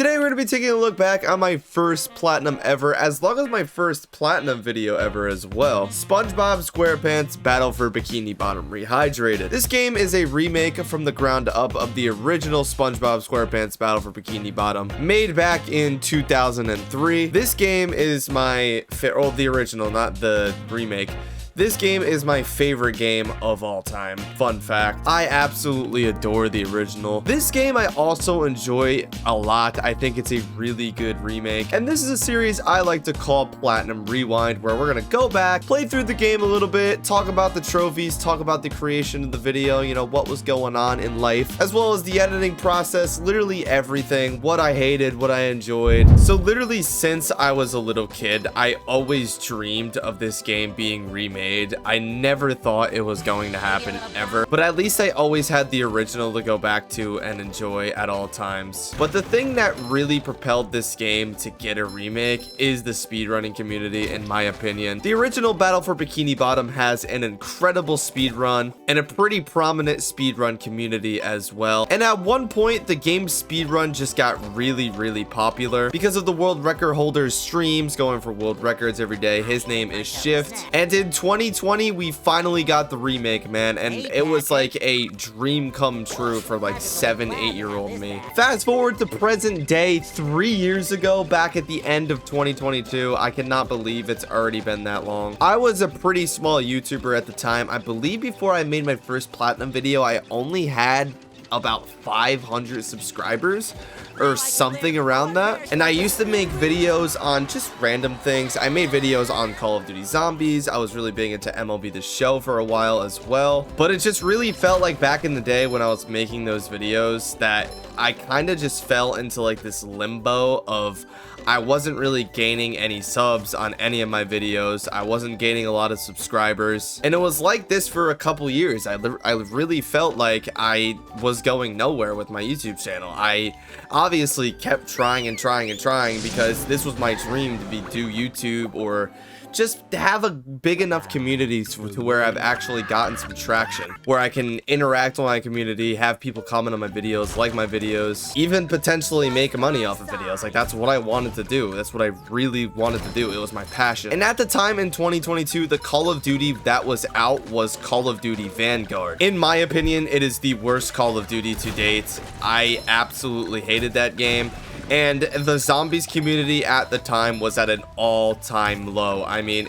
Today we're going to be taking a look back on my first platinum ever, as long as my first platinum video ever as well. Spongebob Squarepants Battle for Bikini Bottom Rehydrated. This game is a remake from the ground up of the original Spongebob Squarepants Battle for Bikini Bottom, made back in 2003. This game is my the original, not the remake. This game is my favorite game of all time. Fun fact, I absolutely adore the original. This game I also enjoy a lot. I think it's a really good remake. And this is a series I like to call Platinum Rewind, where we're gonna go back, play through the game a little bit, talk about the trophies, talk about the creation of the video, you know, what was going on in life, as well as the editing process, literally everything, what I hated, what I enjoyed. So literally since I was a little kid, I always dreamed of this game being remade. I never thought it was going to happen ever, but at least I always had the original to go back to and enjoy at all times. But the thing that really propelled this game to get a remake is the speedrunning community, in my opinion. The original Battle for Bikini Bottom has an incredible speedrun and a pretty prominent speedrun community as well. And at one point, the game's speedrun just got really popular because of the world record holder's streams going for world records every day. His name is Shift, and in 2020 we finally got the remake, man, and it was like a dream come true for like 7-8-year-old me. Fast forward to present day, 3 years ago, back at the end of 2022. I cannot believe it's already been that long. I was a pretty small YouTuber at the time. I believe before I made my first platinum video, I only had about 500 subscribers or something around that, and I used to make videos on just random things. I made videos on Call of Duty Zombies. I was really big into MLB The Show for a while as well, but it just really felt like back in the day when I was making those videos that I kind of just fell into like this limbo of I wasn't really gaining any subs on any of my videos. I wasn't gaining a lot of subscribers, and it was like this for a couple years. I really felt like I was going nowhere with my YouTube channel. I obviously kept trying because this was my dream to do YouTube, or just to have a big enough community to where I've actually gotten some traction, where I can interact with my community, have people comment on my videos, like my videos, even potentially make money off of videos. Like, that's what I wanted to do. That's what I really wanted to do. It was my passion. And at the time in 2022, the Call of Duty that was out was Call of Duty Vanguard. In my opinion, it is the worst Call of Duty to date. I absolutely hated that game. And the zombies community at the time was at an all-time low. I mean,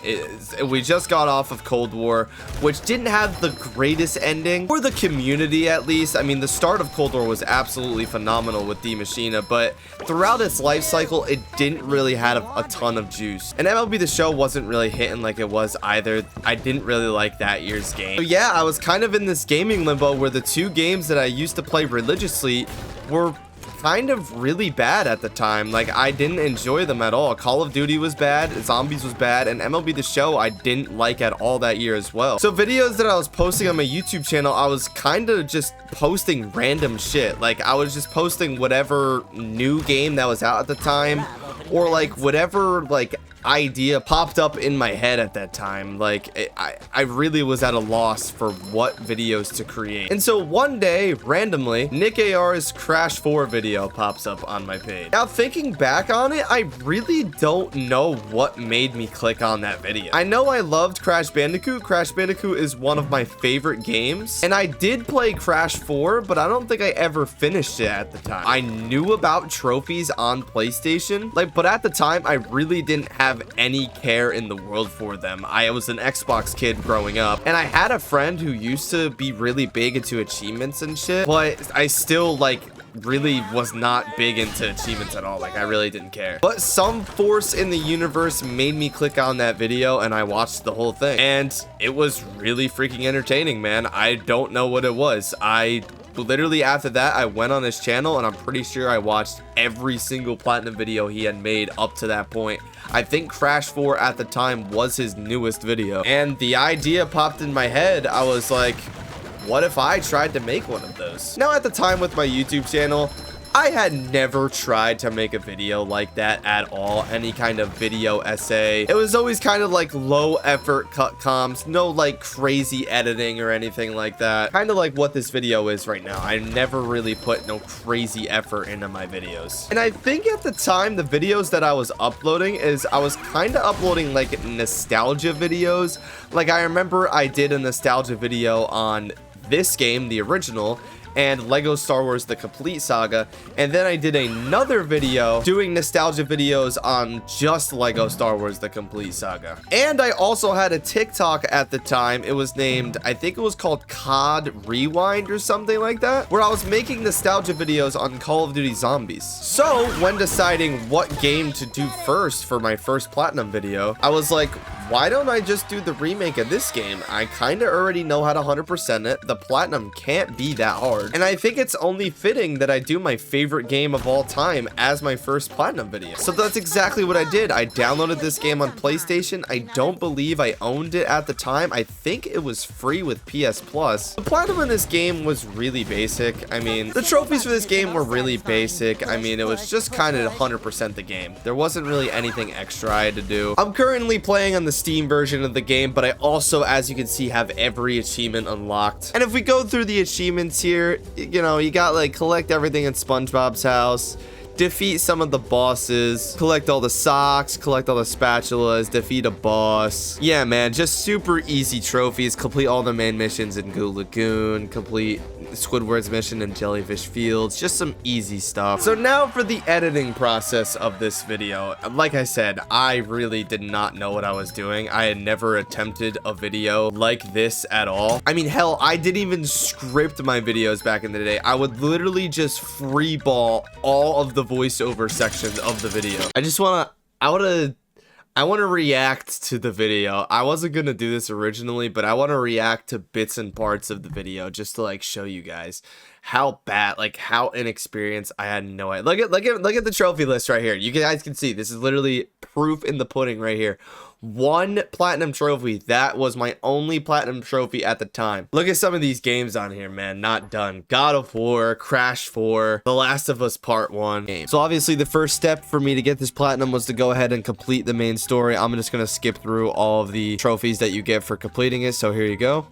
we just got off of Cold War, which didn't have the greatest ending, for the community at least. I mean, the start of Cold War was absolutely phenomenal with D Machina, but throughout its life cycle, it didn't really have a ton of juice. And MLB The Show wasn't really hitting like it was either. I didn't really like that year's game. So yeah, I was kind of in this gaming limbo where the two games that I used to play religiously were kind of really bad at the time. Like, I didn't enjoy them at all. Call of Duty was bad, Zombies was bad, and MLB The Show I didn't like at all that year as well. So videos that I was posting on my YouTube channel, I was kind of just posting random shit. Like, I was just posting whatever new game that was out at the time, or like whatever like idea popped up in my head at that time. Like, I really was at a loss for what videos to create. And so one day, randomly, Nick AR's Crash 4 video pops up on my page. Now, thinking back on it, I really don't know what made me click on that video. I know I loved Crash Bandicoot. Crash Bandicoot is one of my favorite games, and I did play Crash 4, but I don't think I ever finished it at the time. I knew about trophies on PlayStation, but at the time, I really didn't have any care in the world for them. I was an Xbox kid growing up, and I had a friend who used to be really big into achievements and shit, but I still really was not big into achievements at all. Like, I really didn't care. But some force in the universe made me click on that video, and I watched the whole thing, and it was really freaking entertaining, man. I don't know what it was. Literally after that, I went on his channel, and I'm pretty sure I watched every single platinum video he had made up to that point. I think Crash 4 at the time was his newest video, and the idea popped in my head. I was like, what if I tried to make one of those? Now, at the time with my YouTube channel, I had never tried to make a video like that at all, any kind of video essay. It was always kind of like low effort cut comms, no like crazy editing or anything like that. Kind of like what this video is right now. I never really put no crazy effort into my videos. And I think at the time, the videos that I was uploading I was kind of uploading like nostalgia videos. Like I remember I did a nostalgia video on this game, the original, and Lego Star Wars The Complete Saga, and then I did another video doing nostalgia videos on just Lego Star Wars The Complete Saga. And I also had a TikTok at the time. It was named, I think it was called COD Rewind or something like that, where I was making nostalgia videos on Call of Duty Zombies. So when deciding what game to do first for my first platinum video, I was like, why don't I just do the remake of this game? I kind of already know how to 100% it. The platinum can't be that hard. And I think it's only fitting that I do my favorite game of all time as my first platinum video. So that's exactly what I did. I downloaded this game on PlayStation. I don't believe I owned it at the time. I think it was free with PS Plus. The platinum in this game was really basic. I mean, the trophies for this game were really basic. I mean, it was just kind of 100% the game. There wasn't really anything extra I had to do. I'm currently playing on the Steam version of the game, but I also, as you can see, have every achievement unlocked. And if we go through the achievements here, you know, you got like collect everything in SpongeBob's house, defeat some of the bosses, collect all the socks, collect all the spatulas, defeat a boss. Yeah, man, just super easy trophies. Complete all the main missions in Goo Lagoon, complete Squidward's mission in Jellyfish Fields, just some easy stuff. So now for the editing process of this video. Like I said, I really did not know what I was doing. I had never attempted a video like this at all. I mean, hell, I didn't even script my videos back in the day. I would literally just freeball all of the voiceover sections of the video. I want to react to the video. I wasn't going to do this originally, but I want to react to bits and parts of the video just to like show you guys how bad, like how inexperienced I had no idea. Look at the trophy list right here. You guys can see this is literally proof in the pudding right here. One platinum trophy. That was my only platinum trophy at the time. Look at some of these games on here, man. Not done. God of War, Crash 4, The Last of Us Part 1. So obviously the first step for me to get this platinum was to go ahead and complete the main story. I'm just going to skip through all of the trophies that you get for completing it. So here you go.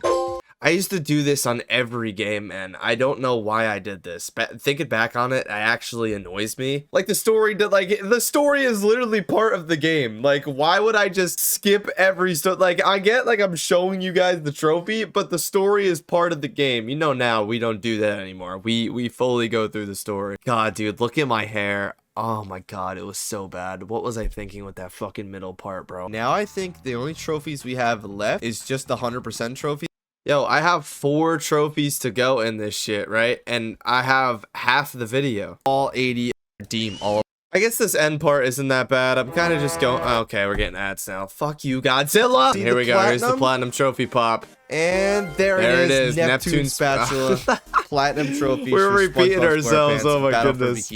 I used to do this on every game, man. I don't know why I did this. Thinking back on it, it actually annoys me. Like the story is literally part of the game. Like, why would I just skip every like I get like I'm showing you guys the trophy, but the story is part of the game. You know, now we don't do that anymore. We fully go through the story. God, dude, look at my hair. Oh my god, it was so bad. What was I thinking with that fucking middle part, bro? Now I think the only trophies we have left is just the 100% trophy. Yo, I have 4 trophies to go in this shit, right? And I have half the video. All 80 redeem all. I guess this end part isn't that bad. I'm kind of just going. Okay, we're getting ads now. Fuck you, Godzilla. Here we go. Here's the platinum trophy pop. And there it is. Neptune spatula. Platinum trophy. We're repeating ourselves. Oh my goodness.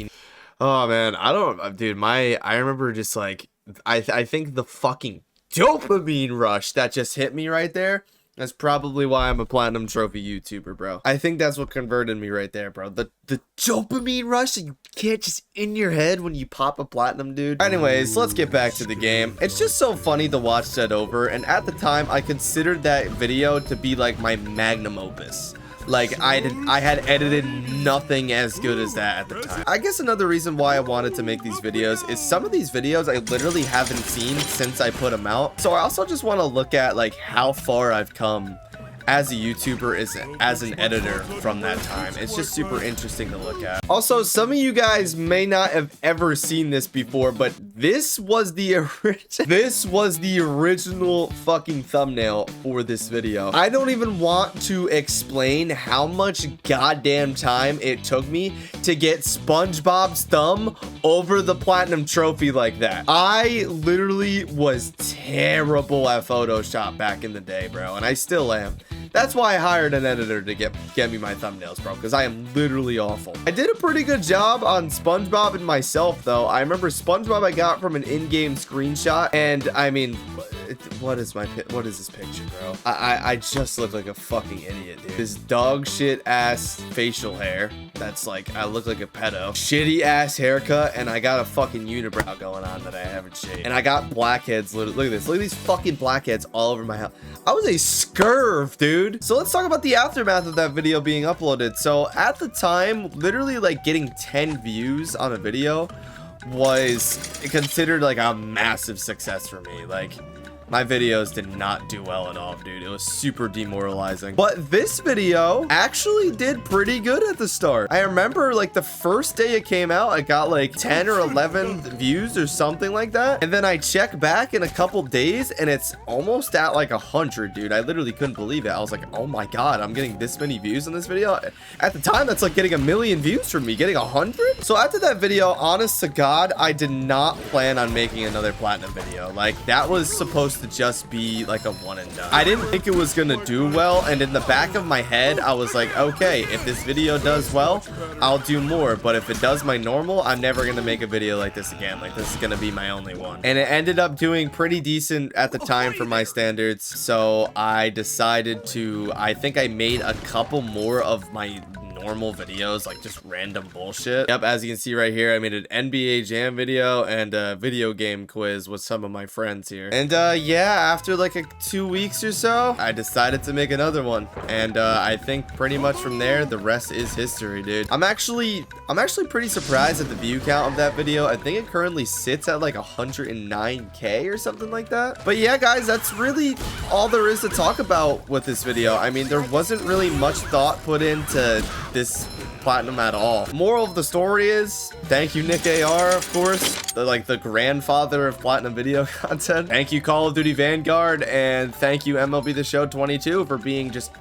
Oh man, I remember just like I think the fucking dopamine rush that just hit me right there. That's probably why I'm a platinum trophy YouTuber, bro. I think that's what converted me right there, bro. The dopamine rush that you can't just in your head when you pop a platinum, dude. Anyways, let's get back to the game. It's just so funny to watch that over. And at the time, I considered that video to be like my magnum opus. Like, I had edited nothing as good as that at the time. I guess another reason why I wanted to make these videos is some of these videos I literally haven't seen since I put them out. So I also just want to look at like how far I've come as a YouTuber, as an editor from that time. It's just super interesting to look at. Also, some of you guys may not have ever seen this before, but this was the original fucking thumbnail for this video. I don't even want to explain how much goddamn time it took me to get SpongeBob's thumb over the platinum trophy like that. I literally was terrible at Photoshop back in the day, bro, and I still am. That's why I hired an editor to get me my thumbnails, bro, because I am literally awful. I did a pretty good job on SpongeBob and myself, though. I remember SpongeBob I got from an in-game screenshot, and I mean, What is this picture, bro? I just look like a fucking idiot, dude. This dog shit ass facial hair. That's like, I look like a pedo. Shitty ass haircut, and I got a fucking unibrow going on that I haven't shaved. And I got blackheads. Look at this. Look at these fucking blackheads all over my house. I was a scurv, dude. So let's talk about the aftermath of that video being uploaded. So at the time, literally like getting 10 views on a video was considered like a massive success for me. Like, my videos did not do well at all, dude. It was super demoralizing. But this video actually did pretty good at the start. I remember like the first day it came out, I got like 10 or 11 views or something like that. And then I check back in a couple days and it's almost at like 100, dude. I literally couldn't believe it. I was like, oh my God, I'm getting this many views in this video. At the time, that's like getting 1 million views from me, getting 100. So after that video, honest to God, I did not plan on making another platinum video. Like, that was supposed to just be like a one and done. I didn't think it was gonna do well, and in the back of my head I was like, okay, if this video does well, I'll do more, but if it does my normal, I'm never gonna make a video like this again. Like, this is gonna be my only one. And it ended up doing pretty decent at the time for my standards, so I decided to, I think I made a couple more of my normal videos, like just random bullshit. Yep, as you can see right here, I made an NBA Jam video and a video game quiz with some of my friends here. And yeah, after like 2 weeks or so, I decided to make another one. And I think pretty much from there, the rest is history, dude. I'm actually pretty surprised at the view count of that video. I think it currently sits at like 109K or something like that. But yeah, guys, that's really all there is to talk about with this video. I mean, there wasn't really much thought put into this platinum at all. Moral of the story is, thank you Nick AR, of course, the grandfather of platinum video content. Thank you Call of Duty Vanguard, and thank you MLB The Show 22 for being just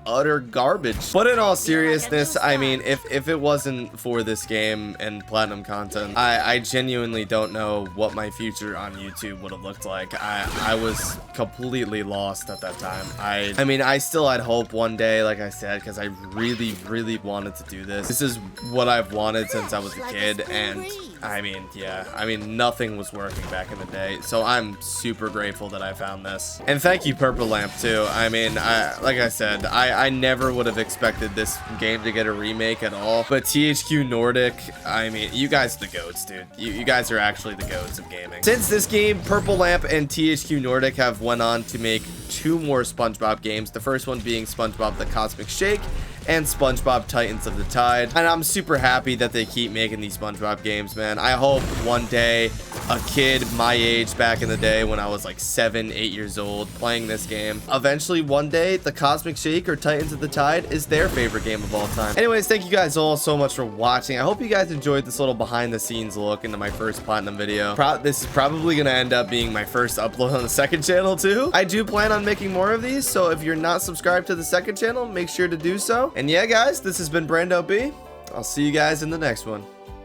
utter garbage. But in all seriousness, I mean, if it wasn't for this game and platinum content, I genuinely don't know what my future on YouTube would have looked like. I was completely lost at that time. I mean, I still had hope one day, like I said, because I really wanted to do this. This is what I've wanted since I was a kid, and I mean, yeah, I mean, nothing was working back in the day, so I'm super grateful that I found this. And thank you Purple Lamp too. I mean, like I said, I never would have expected this game to get a remake at all, but THQ Nordic, I mean, you guys are the goats, dude. You guys are actually the goats of gaming. Since this game, Purple Lamp and THQ Nordic have went on to make 2 more SpongeBob games, the first one being SpongeBob The Cosmic Shake and SpongeBob Titans of the Tide. And I'm super happy that they keep making these SpongeBob games, man. I hope one day a kid my age back in the day when I was like 7, 8 years old playing this game, eventually one day the Cosmic Shake or Titans of the Tide is their favorite game of all time. Anyways, thank you guys all so much for watching. I hope you guys enjoyed this little behind the scenes look into my first platinum video. This is probably gonna end up being my first upload on the second channel too. I do plan on making more of these, so if you're not subscribed to the second channel, make sure to do so. And yeah, guys, this has been Brando B. I'll see you guys in the next one.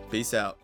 Peace out.